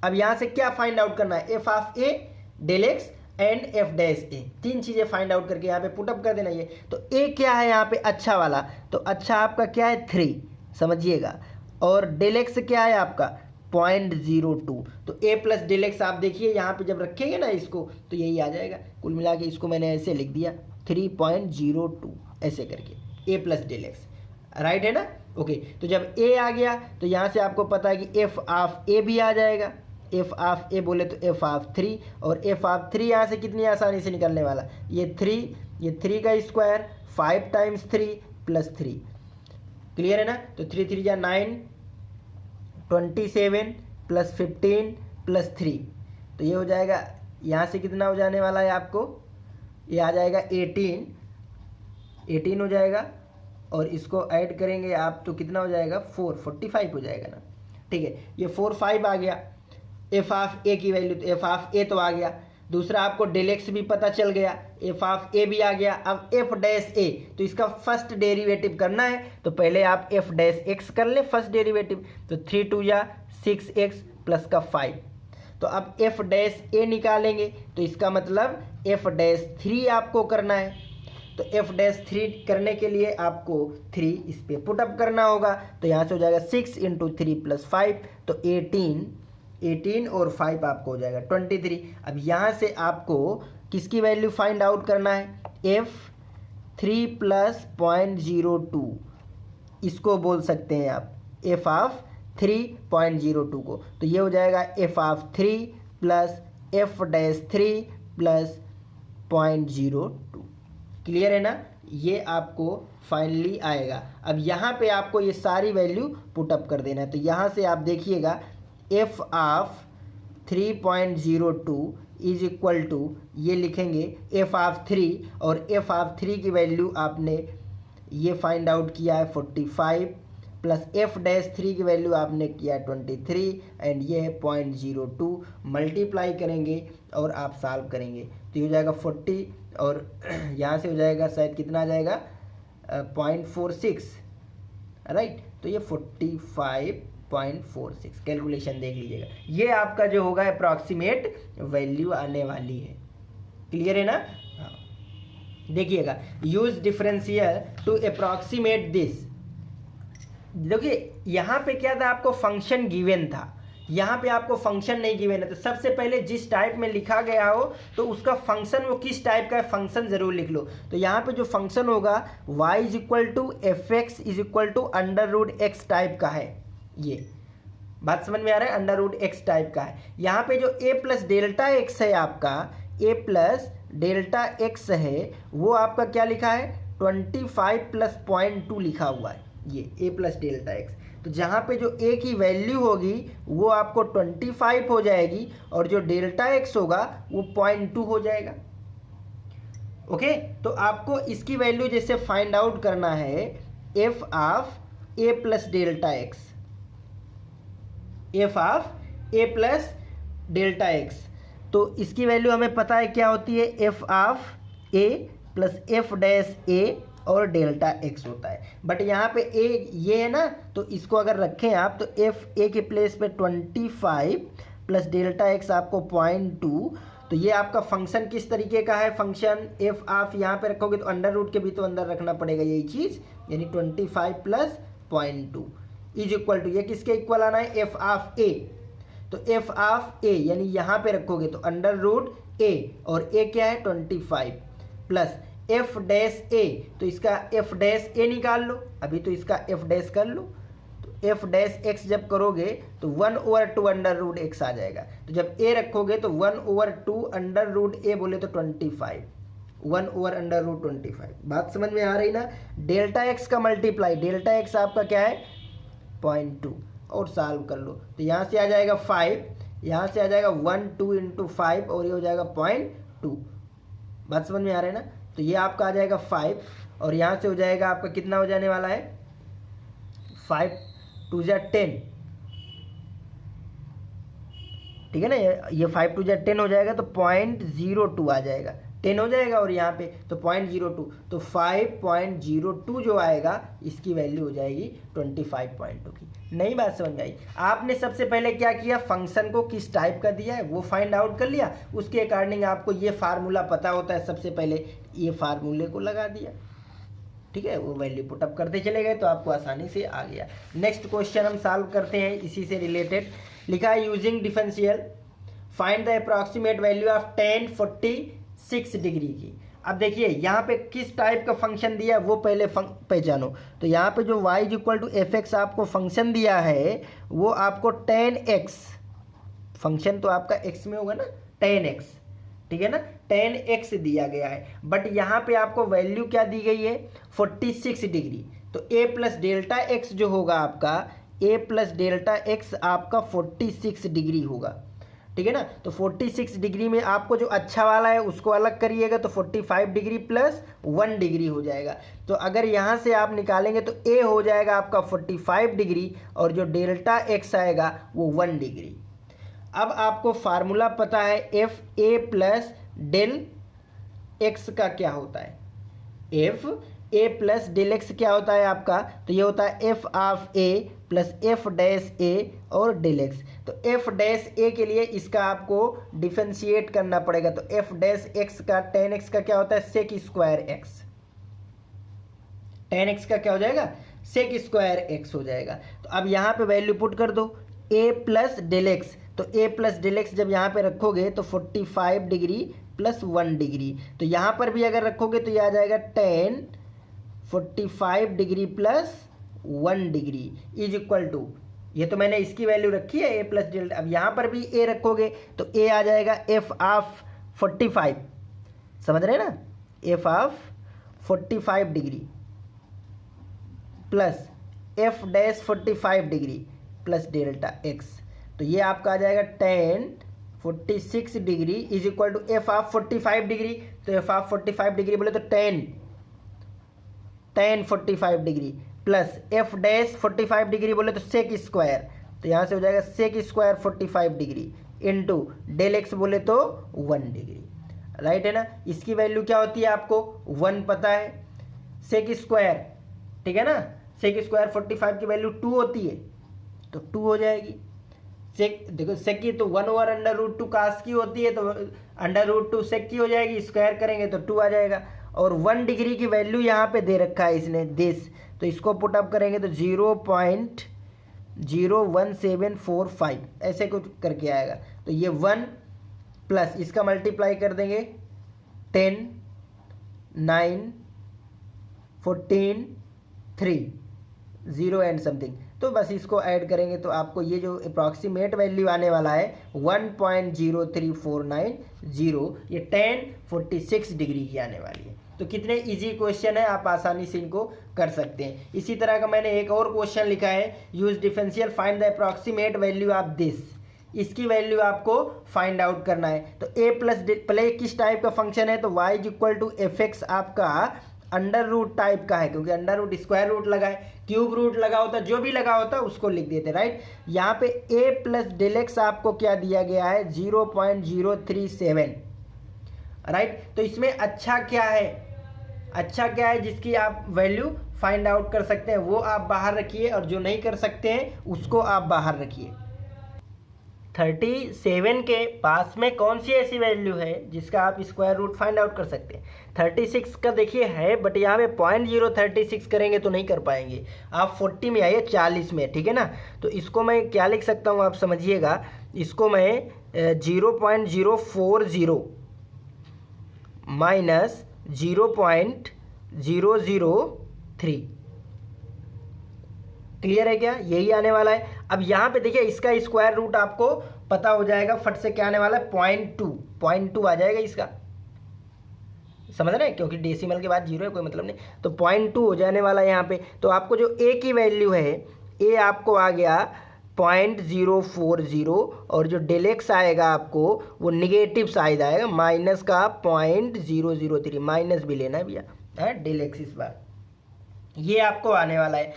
A: अब यहाँ से क्या फाइंड आउट करना है, F of A del X and F dash A, तीन चीज़ें फाइंड आउट करके यहाँ पे पुटअप कर देना। ये तो ए क्या है यहाँ पे अच्छा वाला, तो अच्छा आपका क्या है 3, समझिएगा, और डेल एक्स क्या है आपका 0.02। तो ए प्लस डेल एक्स आप देखिए यहाँ पे जब रखेंगे ना इसको तो यही आ जाएगा। कुल मिला के इसको मैंने ऐसे लिख दिया 3.02 ऐसे करके, ए प्लस डेल एक्स, राइट है ना। ओके, तो जब ए आ गया तो यहाँ से आपको पता है कि एफ ऑफ ए भी आ जाएगा, एफ ऑफ ए बोले तो एफ ऑफ 3, और एफ ऑफ 3 यहाँ से कितनी आसानी से निकलने वाला, ये 3 का स्क्वायर 5 टाइम्स 3 प्लस 3, क्लियर है ना। तो 3 3 या 9, 27 प्लस 15 प्लस 3, तो ये हो जाएगा, यहाँ से कितना हो जाने वाला है आपको, ये आ जाएगा 18 हो जाएगा, और इसको ऐड करेंगे आप तो कितना हो जाएगा 45 हो जाएगा ना, ठीक है। ये 45 आ गया, एफ ऑफ ए की वैल्यू, तो एफ ऑफ ए तो आ गया, दूसरा आपको डेल एक्स भी पता चल गया, एफ ऑफ ए भी आ गया। अब एफ डैश ए, तो इसका फर्स्ट डेरिवेटिव करना है, तो पहले आप एफ डैश एक्स कर ले फर्स्ट डेरिवेटिव, तो 3 2 या 6x प्लस का 5। तो अब एफ डैश ए निकालेंगे तो इसका मतलब एफ डैश 3 आपको करना है, तो एफ डैश 3 करने के लिए आपको 3 इस पर पुटअप करना होगा, तो यहाँ से हो जाएगा 6 × 3 + 5, तो 18 और 5 आपको हो जाएगा 23। अब यहाँ से आपको किसकी वैल्यू फाइंड आउट करना है, f3 + 0.02, इसको बोल सकते हैं आप f ऑफ 3.02 को, तो ये हो जाएगा f of 3 plus f dash 3 plus 0.02, clear है ना। ये आपको फाइनली आएगा। अब यहाँ पे आपको ये सारी वैल्यू पुटअप कर देना है, तो यहाँ से आप देखिएगा f of 3.02 is equal to, ये लिखेंगे एफ ऑफ 3, और एफ ऑफ 3 की वैल्यू आपने ये फाइंड आउट किया है 45, प्लस एफ डैश 3 की वैल्यू आपने किया है 23, एंड ये है 0.02, मल्टीप्लाई करेंगे और आप सॉल्व करेंगे तो ये हो जाएगा 40, और यहाँ से हो जाएगा शायद कितना आ जाएगा 0.46, राइट। तो ये 45.46, कैलकुलेशन देख लीजिएगा, ये आपका जो होगा अप्रॉक्सीमेट वैल्यू आने वाली है, क्लियर है ना। हाँ, देखिएगा, use differential to approximate this. देखिए यहाँ पे क्या था, आपको फंक्शन गिवन था, यहाँ पे आपको फंक्शन नहीं गिवन है, तो सबसे पहले जिस टाइप में लिखा गया हो तो उसका फंक्शन वो किस टाइप का है फंक्शन जरूर लिख लो। तो यहाँ पे जो फंक्शन होगा y = fx = √x टाइप का है, ये बात समझ में आ रहा है, √x टाइप का है। यहाँ पे जो a प्लस डेल्टा एक्स है आपका, a प्लस डेल्टा एक्स है, वो आपका क्या लिखा है 25 + 0.2 लिखा हुआ है, ये a प्लस डेल्टा एक्स। तो जहाँ पे जो a की वैल्यू होगी वो आपको 25 हो जाएगी, और जो डेल्टा एक्स होगा वो 0.2 हो जाएगा। ओके, तो आपको इसकी वैल्यू जैसे फाइंड आउट करना है F of A plus delta X, F of A plus delta X. तो इसकी वैल्यू हमें पता है क्या होती है, F of A plus F dash A और डेल्टा एक्स होता है। बट यहाँ पे ए ये है ना, तो इसको अगर रखें आप तो एफ ए के प्लेस पे 25 प्लस डेल्टा एक्स आपको 0.2। तो ये आपका फंक्शन किस तरीके का है, फंक्शन एफ ऑफ यहाँ पे रखोगे तो अंडर रूट के भी तो अंदर रखना पड़ेगा यही चीज़, यानी 25 प्लस 0.2 इज इक्वल टू, ये किसके इक्वल आना है, एफ ऑफ ए। तो एफ ऑफ ए यानी यहाँ पे रखोगे तो अंडर रूट ए, और ए क्या है 25 प्लस एफ डैश ए, तो इसका एफ डैश ए निकाल लो, अभी तो इसका एफ डैश कर लो। तो एफ डैश एक्स जब करोगे तो 1/2 अंडर रूट एक्स आ जाएगा। तो जब ए रखोगे तो 1/2 अंडर रूट ए बोले तो 25, 1/√25। बात समझ में आ रही ना। डेल्टा एक्स का मल्टीप्लाई, डेल्टा एक्स आपका क्या है 0.2, और सॉल्व कर लो तो यहाँ से आ जाएगा 5, यहाँ से आ जाएगा 1 2 × 5 और ये हो जाएगा 0.2। बात समझ में आ रहा है ना। तो ये आपका आ जाएगा 5 और यहाँ से हो जाएगा आपका कितना हो जाने वाला है, 5 2 जा 10, ठीक है ना। ये 5 2 जा 10 हो जाएगा तो 0.02 आ जाएगा, 10 हो जाएगा और यहाँ पे तो 0.02, तो 5.02 जो आएगा इसकी वैल्यू हो जाएगी 25.2 की। नई बात समझ में आई। आपने सबसे पहले क्या किया, फंक्शन को किस टाइप का दिया है वो फाइंड आउट कर लिया, उसके अकॉर्डिंग आपको ये फार्मूला पता होता है, सबसे पहले ये फार्मूले को लगा दिया, ठीक है, वो वैल्यू पुटअप करते चले गए तो आपको आसानी से आ गया। नेक्स्ट क्वेश्चन हम सॉल्व करते हैं इसी से रिलेटेड। लिखा है using differential find the approximate value of tan 46 degree की। अब देखिए यहाँ पे किस टाइप का फंक्शन दिया है वो पहले पहचानो। तो यहाँ पे जो y = f(x) आपको फंक्शन दिया है वो आपको tan x, फंक्शन तो आपका x में होगा ना, tan x, ठीक है ना, tan x दिया गया है। बट यहाँ पे आपको वैल्यू क्या दी गई है 46 डिग्री। तो a प्लस डेल्टा एक्स जो होगा आपका, a प्लस डेल्टा एक्स आपका 46 डिग्री होगा, ठीक है ना। तो 46 डिग्री में आपको जो अच्छा वाला है उसको अलग करिएगा तो 45 डिग्री प्लस 1 डिग्री हो जाएगा। तो अगर यहाँ से आप निकालेंगे तो a हो जाएगा आपका 45 डिग्री और जो डेल्टा एक्स आएगा वो 1 डिग्री। अब आपको फार्मूला पता है F A plus del x का क्या होता है, F A plus del X क्या होता है आपका, तो ये होता है F of A plus F dash A और डेल एक्स। तो एफ डैश ए के लिए इसका आपको डिफरेंशिएट करना पड़ेगा। तो एफ डैश एक्स का tan एक्स का क्या होता है sec square X, tan X का क्या हो जाएगा सेक स्क्वायर एक्स हो जाएगा। तो अब यहाँ पे वैल्यू पुट कर दो a प्लस डेल एक्स। तो a प्लस डेल एक्स जब यहाँ पे रखोगे तो 45 डिग्री प्लस 1 डिग्री, तो यहाँ पर भी अगर रखोगे तो ये आ जाएगा tan 45 degree plus 1 degree is equal to, ये तो मैंने इसकी वैल्यू रखी है a प्लस डेल्टा। अब यहाँ पर भी a रखोगे तो a आ जाएगा f ऑफ 45, समझ रहे हैं ना, f of 45 degree plus f dash 45 degree plus delta x। तो ये आपका आ जाएगा tan 46 degree is equal to f of 45 degree. तो f ऑफ 45 डिग्री बोले तो tan 45 degree plus f dash 45 degree बोले तो सेक स्क्वायर, तो यहाँ से हो जाएगा sec square 45 degree into del x बोले तो 1 डिग्री, राइट है ना। इसकी वैल्यू क्या होती है आपको 1 पता है, सेक स्क्वायर, ठीक है ना, सेक स्क्वायर 45 की वैल्यू 2 होती है तो 2 हो जाएगी। सेक देखो सेक की तो 1/√2 कास की होती है तो √2 सेक की हो जाएगी, स्क्वायर करेंगे तो 2 आ जाएगा। और 1 डिग्री की वैल्यू यहाँ पे दे रखा है इसने दिस, तो इसको पुटअप करेंगे तो 0.01745 ऐसे कुछ करके आएगा। तो ये 1 प्लस इसका मल्टीप्लाई कर देंगे 10 9 14 3 0 एंड समथिंग, तो बस इसको ऐड करेंगे तो आपको ये जो अप्रॉक्सीमेट वैल्यू आने वाला है 1.03490, ये tan 46 डिग्री की आने वाली है। तो कितने इजी क्वेश्चन है, आप आसानी से इनको कर सकते हैं। इसी तरह का मैंने एक और क्वेश्चन लिखा है use differential find the approximate value of this, इसकी वैल्यू आपको फाइंड आउट करना है। तो a प्लस पहले किस टाइप का फंक्शन है, तो y = f(x) आपका अंडर रूट टाइप का है, क्योंकि अंडर रूट स्क्वायर रूट लगा है, क्यूब रूट लगा होता, जो भी लगा होता उसको लिख देते, राइट। यहाँ पे a प्लस डेल एक्स आपको क्या दिया गया है, 0.037, राइट। तो इसमें अच्छा क्या है, अच्छा क्या है जिसकी आप वैल्यू फाइंड आउट कर सकते हैं वो आप बाहर रखिए, और जो नहीं कर सकते हैं उसको आप बाहर रखिए। 37 के पास में कौन सी ऐसी वैल्यू है जिसका आप स्क्वायर रूट फाइंड आउट कर सकते हैं। 36 का देखिए है, बट यहाँ पे 0.036 करेंगे तो नहीं कर पाएंगे। आप 40 में आइए, 40 में, ठीक है ना। तो इसको मैं क्या लिख सकता हूँ आप समझिएगा, इसको मैं 0.040 माइनस 0.003, क्लियर है क्या, यही आने वाला है। अब यहाँ पे देखिए इसका स्क्वायर रूट आपको पता हो जाएगा फट से, क्या आने वाला है, 0.2 आ जाएगा इसका, समझ रहे हैं, क्योंकि डेसिमल के बाद जीरो है, कोई मतलब नहीं, तो 0.2 हो जाने वाला है यहाँ पे। तो आपको जो ए की वैल्यू है, ए आपको आ गया 0.040, और जो डेल एक्स आएगा आपको वो निगेटिव साइड आएगा, माइनस का 0.003, माइनस भी लेना है भैया, है डेल एक्स इस बार, ये आपको आने वाला है।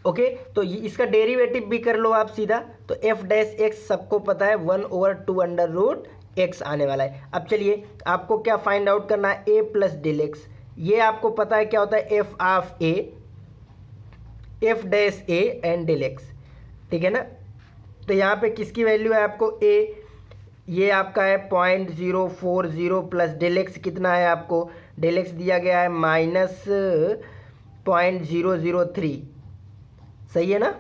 A: ओके, तो इसका डेरिवेटिव भी कर लो आप सीधा, तो एफ डैश एक्स सबको पता है 1/2 अंडर रूट एक्स आने वाला है। अब चलिए आपको क्या फाइंड आउट करना है, ए प्लस डेल एक्स, ये आपको पता है क्या होता है, F of a, f dash a and del x, ठीक है ना। तो यहाँ पे किसकी वैल्यू है आपको, ए, ये आपका है 0.040 प्लस डेल एक्स कितना है आपको, डेल एक्स दिया गया है -0.003, सही है ना।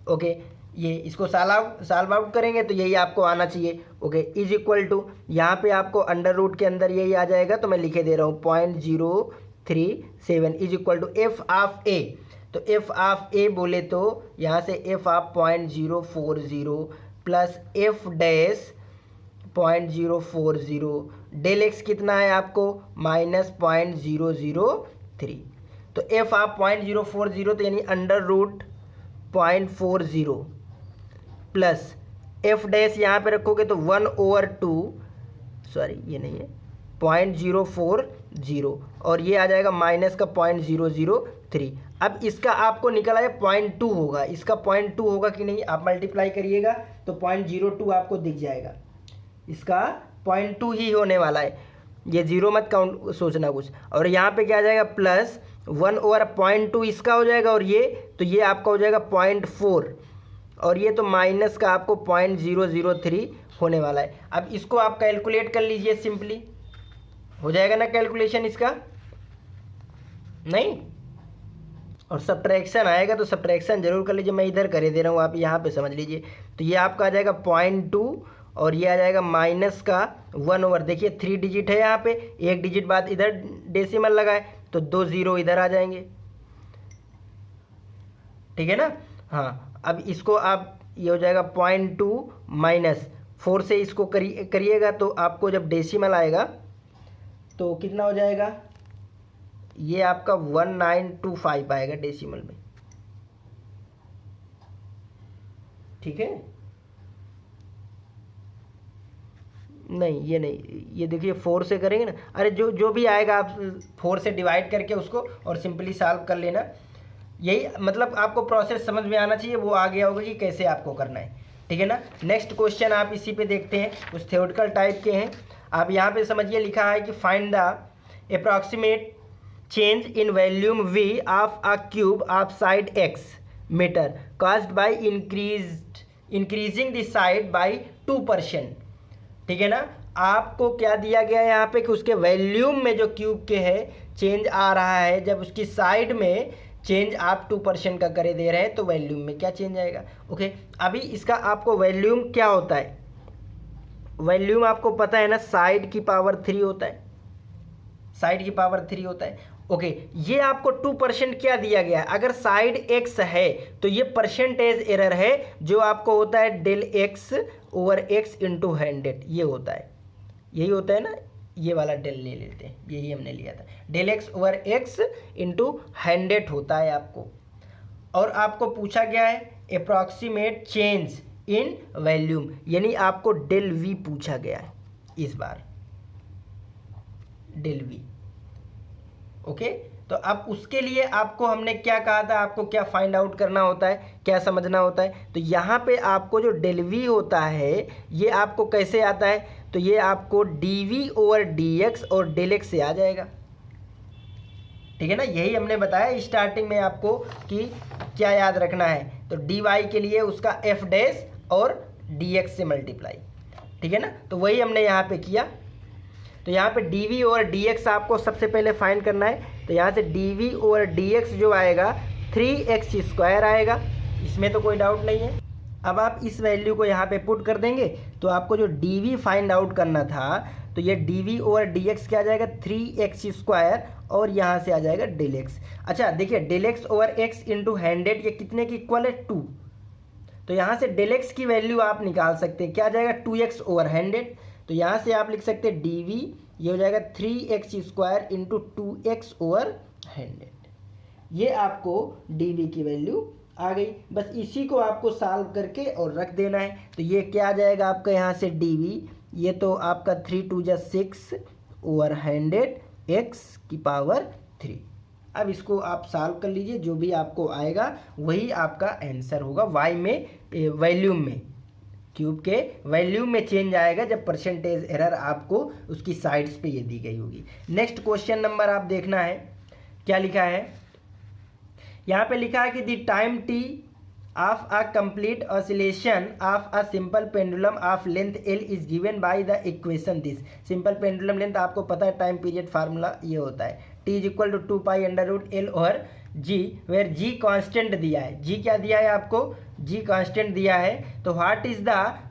A: ओके, ये इसको सॉल्व आउट करेंगे तो यही आपको आना चाहिए। ओके, इज इक्वल टू, यहाँ पे आपको अंडर रूट के अंदर यही आ जाएगा, तो मैं लिखे दे रहा हूँ 0.037 is equal to F of A. तो एफ ऑफ ए बोले तो यहाँ से F of 0.040 plus F dash 0.040, del X कितना है आपको -0.003, तो एफ ऑफ 0.040 तो यानी under root 0.40 plus F dash यहाँ पे रखोगे तो 1/2, सॉरी ये नहीं है, 0.040, और ये आ जाएगा माइनस का 0.003। अब इसका आपको निकला है 0.2 होगा, इसका 0.2 होगा कि नहीं, आप मल्टीप्लाई करिएगा तो 0.02 आपको दिख जाएगा, इसका 0.2 ही होने वाला है, ये जीरो मत काउंट सोचना कुछ। और यहाँ पे क्या आ जाएगा, प्लस 1/0.2 इसका हो जाएगा, और ये तो ये आपका हो जाएगा 0.4, और ये तो माइनस का आपको 0.003 होने वाला है। अब इसको आप कैलकुलेट कर लीजिए, सिंपली हो जाएगा ना कैलकुलेशन इसका, नहीं, और सब्ट्रैक्शन आएगा तो सब्ट्रैक्शन जरूर कर लीजिए, मैं इधर कर दे रहा हूँ, आप यहाँ पे समझ लीजिए। तो ये आपका आ जाएगा 0.2, और ये आ जाएगा माइनस का 1/, देखिए 3 डिजिट है यहाँ पे, 1 डिजिट बाद इधर डेसिमल लगाए तो 2 0 इधर आ जाएंगे, ठीक है ना। हाँ, अब इसको आप ये हो जाएगा 0.2 माइनस 4 से इसको करिएगा तो आपको जब डेसिमल आएगा तो कितना हो जाएगा, ये आपका 1925 आएगा डेसिमल में, ठीक है। नहीं ये नहीं, ये देखिए 4 से करेंगे ना, अरे जो भी आएगा आप 4 से डिवाइड करके उसको और सिंपली सॉल्व कर लेना, यही मतलब आपको प्रोसेस समझ में आना चाहिए, वो आ गया होगा कि कैसे आपको करना है, ठीक है ना। नेक्स्ट क्वेश्चन आप इसी पे देखते हैं, कुछ थ्योरेटिकल टाइप के हैं। आप यहाँ पे समझिए, लिखा है कि find the approximate change in volume v of a cube of side x metre caused by increasing the side by 2%, ठीक है ना। आपको क्या दिया गया है यहाँ पे कि उसके वॉल्यूम में जो क्यूब के है चेंज आ रहा है, जब उसकी साइड में चेंज आप 2% का करे दे रहे हैं तो वॉल्यूम में क्या चेंज आएगा। ओके, अभी इसका आपको वॉल्यूम क्या होता है, वॉल्यूम आपको पता है ना, साइड की पावर 3 होता है, साइड की पावर 3 होता है। ओके, ये आपको 2% क्या दिया गया है, अगर साइड x है तो ये परसेंटेज एरर है, जो आपको होता है del x over x into 100, ये होता है, यही होता है ना, ये वाला डेल ले लेते हैं, यही हमने लिया था, del x over x into 100 होता है आपको। और आपको पूछा गया है अप्रॉक्सीमेट चेंज इन वॉल्यूम, यानी आपको डेल v पूछा गया है इस बार, डेल v। ओके, तो अब उसके लिए आपको हमने क्या कहा था, आपको क्या फाइंड आउट करना होता है, क्या समझना होता है। तो यहाँ पे आपको जो डेल वी होता है ये आपको कैसे आता है, तो ये आपको d v over D x और डेल एक्स से आ जाएगा, ठीक है ना। यही हमने बताया स्टार्टिंग में आपको कि क्या याद रखना है, तो डी वाई के लिए उसका एफ डैश और डी एक्स से मल्टीप्लाई, ठीक है ना। तो वही हमने यहाँ पे किया। तो यहाँ पे डी वी और डी एक्स आपको सबसे पहले फाइंड करना है। तो यहाँ से डी वी और डी एक्स जो आएगा 3x² आएगा, इसमें तो कोई डाउट नहीं है। अब आप इस वैल्यू को यहाँ पे पुट कर देंगे तो आपको जो डी वी फाइंड आउट करना था, तो ये डी वी और डी एक्स क्या आ जाएगा 3x² और यहाँ से आ जाएगा डेल एक्स। अच्छा देखिए del x over x into 100 ये कितने की इक्वल है 2। तो यहाँ से डेल एक्स की वैल्यू आप निकाल सकते हैं, क्या आ जाएगा 2x ओवर 100। तो यहाँ से आप लिख सकते हैं डी वी ये हो जाएगा 3x² इंटू 2x ओवर 100। ये आपको डी वी की वैल्यू आ गई। बस इसी को आपको सॉल्व करके और रख देना है। तो ये क्या आ जाएगा आपका यहाँ से डी वी, ये तो आपका 3 2 6 ओवर 100 x⁻3। अब इसको आप सॉल्व कर लीजिए, जो भी आपको आएगा वही आपका आंसर होगा। वाई में वैल्यूम में, क्यूब के वैल्यूम में चेंज आएगा जब परसेंटेज एरर आपको उसकी साइड्स पे ये दी गई होगी। नेक्स्ट क्वेश्चन नंबर आप देखना है क्या लिखा है। यहाँ पे लिखा है कि the time T of a complete oscillation of a simple pendulum of length L is given by the equation this. Simple pendulum length आपको पता है, टाइम पीरियड फार्मूला ये होता है T is equal to 2π√L और जी, वेयर जी कांस्टेंट दिया है। जी क्या दिया है आपको, जी कांस्टेंट दिया है। तो what is the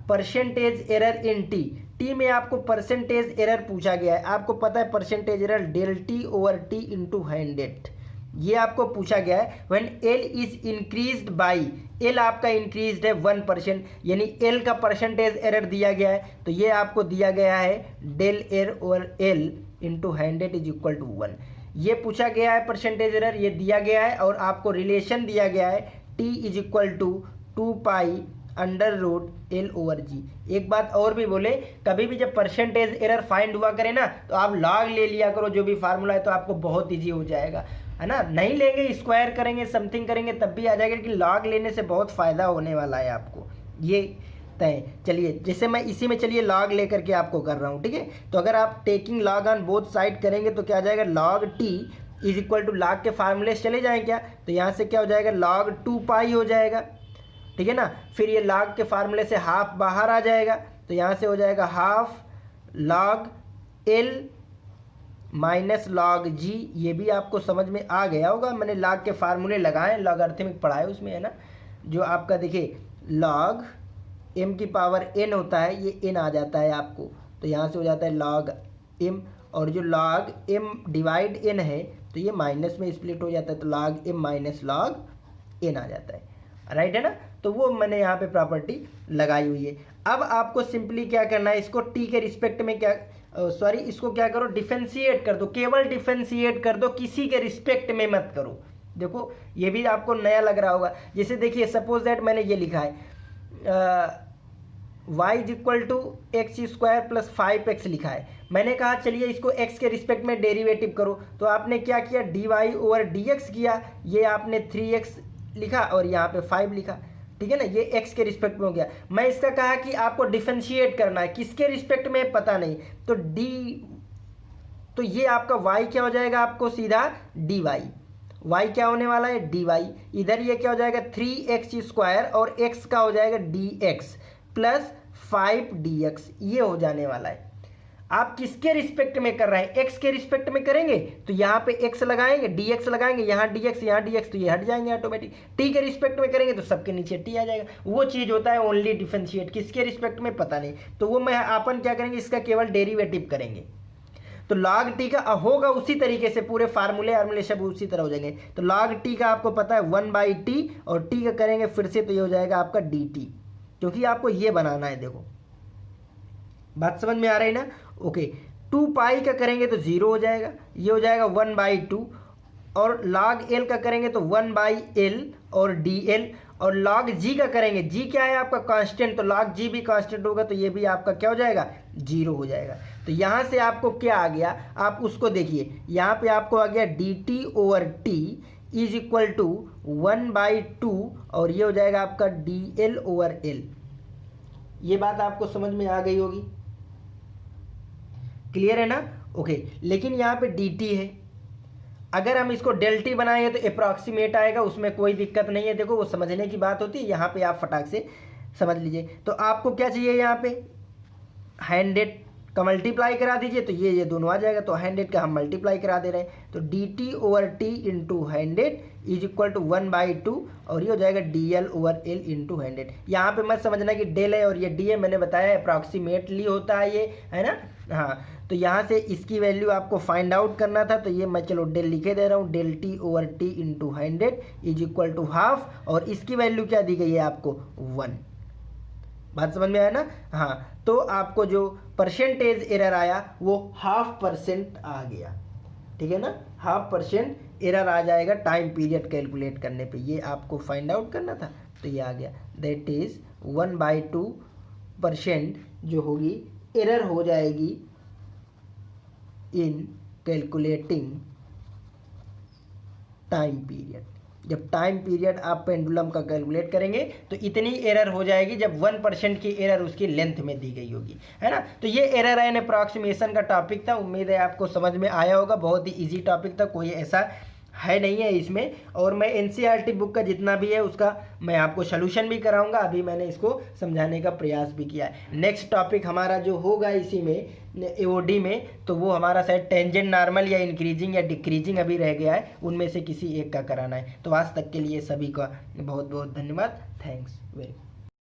A: percentage error in T, T में आपको परसेंटेज एरर पूछा गया है। आपको पता है percentage error del t over t into 100 ये आपको पूछा गया है। When l is increased by, l आपका इंक्रीज्ड है 1%, यानी एल का परसेंटेज एरर दिया गया है। तो ये आपको दिया गया है del l over l into 100 is equal to 1। ये पूछा गया है परसेंटेज एरर, ये दिया गया है और आपको रिलेशन दिया गया है T is equal to 2π√L over G. एक बात और भी बोले, कभी भी जब परसेंटेज एरर फाइंड हुआ करे ना तो आप लॉग ले लिया करो जो भी फार्मूला है, तो आपको बहुत ईजी हो जाएगा, है ना। नहीं लेंगे स्क्वायर करेंगे समथिंग करेंगे तब भी आ जाएगा, लेकिन लॉग लेने से बहुत फ़ायदा होने वाला है आपको, ये तय। चलिए जैसे मैं इसी में चलिए लॉग लेकर के आपको कर रहा हूँ, ठीक है। तो अगर आप taking log on both side करेंगे तो क्या आ जाएगा, log t is equal to log के फार्मूले चले जाएँ क्या, तो यहाँ से क्या हो जाएगा log 2π हो जाएगा, ठीक है ना। फिर ये log के फार्मूले से हाफ बाहर आ जाएगा, तो यहाँ से हो जाएगा half log L minus log G। ये भी आपको समझ में आ गया होगा, मैंने log के फार्मूले लगाए, लॉगरिथमिक पढ़ाए उसमें, है ना। जो आपका देखिए log m⁴n होता है, ये n आ जाता है आपको, तो यहाँ से हो जाता है log m, और जो log m डिवाइड n है तो ये माइनस में स्प्लिट हो जाता है, तो log m minus log n आ जाता है, राइट है ना। तो वो मैंने यहाँ पे प्रॉपर्टी लगाई हुई है। अब आपको सिंपली क्या करना है, इसको t के रिस्पेक्ट में क्या इसको क्या करो, डिफरेंशिएट कर दो, केवल डिफरेंशिएट कर दो, किसी के रिस्पेक्ट में मत करो। देखो ये भी आपको नया लग रहा होगा, जैसे देखिए सपोज दैट मैंने ये लिखा है y is equal to x² plus 5x लिखा है। मैंने कहा चलिए इसको x के रिस्पेक्ट में डेरिवेटिव करो, तो आपने क्या किया, dy ओवर dx किया, ये आपने 3x लिखा और यहाँ पे 5 लिखा, ठीक है ना। ये x के रिस्पेक्ट में हो गया। मैं इसका कहा कि आपको डिफरेंशिएट करना है, किसके रिस्पेक्ट में पता नहीं, तो तो ये आपका y क्या हो जाएगा, आपको सीधा dy, y क्या होने वाला है dy, इधर ये क्या हो जाएगा 3x² और x का हो जाएगा dx प्लस 5dx, ये हो जाने वाला है। आप किसके रिस्पेक्ट में कर रहे हैं, x के रिस्पेक्ट में करेंगे तो यहाँ पे x लगाएंगे, dx लगाएंगे, यहाँ dx यहाँ dx, तो ये हट जाएंगे ऑटोमेटिक। t के रिस्पेक्ट में करेंगे तो सबके नीचे t आ जाएगा। वो चीज़ होता है ओनली डिफरेंशिएट, किसके रिस्पेक्ट में पता नहीं, तो वो मैं अपन क्या करेंगे, इसका केवल डेरिवेटिव करेंगे। तो log t का होगा उसी तरीके से, पूरे फार्मूले सब उसी तरह हो जाएंगे। तो log t का आपको पता है 1/t, और t का करेंगे फिर से तो ये हो जाएगा आपका dt, क्योंकि आपको ये बनाना है। देखो बात समझ में आ रही ना, ओके। 2π का करेंगे तो 0 हो जाएगा, ये हो जाएगा 1/2, और log L का करेंगे तो 1/L और dl, और log g का करेंगे, g क्या है आपका कांस्टेंट, तो log g भी कांस्टेंट होगा तो ये भी आपका क्या हो जाएगा, 0 हो जाएगा। तो यहाँ से आपको क्या आ गया, आप उसको देखिए, यहाँ पे आपको आ गया dt/t इज इक्वल टू 1/2 और ये हो जाएगा आपका dl/l। ये बात आपको समझ में आ गई होगी, क्लियर है ना? ओके, लेकिन यहाँ पे dt है, अगर हम इसको डेल टी बनाएंगे तो अप्रॉक्सीमेट आएगा, उसमें कोई दिक्कत नहीं है। देखो वो समझने की बात होती है, यहाँ पे आप फटाक से समझ लीजिए। तो आपको क्या चाहिए, यहाँ पे 100 का मल्टीप्लाई करा दीजिए तो ये दोनों आ जाएगा। तो 100 का हम मल्टीप्लाई करा दे रहे हैं, तो dt/t into 100 is equal to 1/2 और ये हो जाएगा dl/l इंटू 100। यहाँ पे मत समझना कि डेल है और ये डी है, मैंने बताया अप्रॉक्सीमेटली होता है ये, है ना? हाँ, तो यहाँ से इसकी वैल्यू आपको फाइंड आउट करना था, तो ये मैं चलो डेल लिखे दे रहा हूँ, del t/t into 100 is equal to half, और इसकी वैल्यू क्या दी गई है आपको, 1। बात समझ में आया ना? हाँ, तो आपको जो परसेंटेज एरर आया वो 0.5% आ गया, ठीक है ना? 0.5% एरर आ जाएगा टाइम पीरियड कैलकुलेट करने पे, ये आपको फाइंड आउट करना था, तो ये आ गया। दैट इज 1/2% जो होगी एरर हो जाएगी इन कैलकुलेटिंग टाइम पीरियड। जब टाइम पीरियड आप पेंडुलम का कैलकुलेट करेंगे तो इतनी एरर हो जाएगी जब 1% की एरर उसकी लेंथ में दी गई होगी, है ना? तो ये एरर एंड अप्रॉक्सीमेशन का टॉपिक था, उम्मीद है आपको समझ में आया होगा। बहुत ही इजी टॉपिक था, कोई ऐसा है नहीं है इसमें, और मैं एनसीईआरटी बुक का जितना भी है उसका मैं आपको सोल्यूशन भी कराऊंगा, अभी मैंने इसको समझाने का प्रयास भी किया है। नेक्स्ट टॉपिक हमारा जो होगा इसी में एओडी में, तो वो हमारा शायद टेंजेंट नॉर्मल या इंक्रीजिंग या डिक्रीजिंग अभी रह गया है, उनमें से किसी एक का कराना है। तो आज तक के लिए सभी का बहुत बहुत धन्यवाद, थैंक्स वेरी।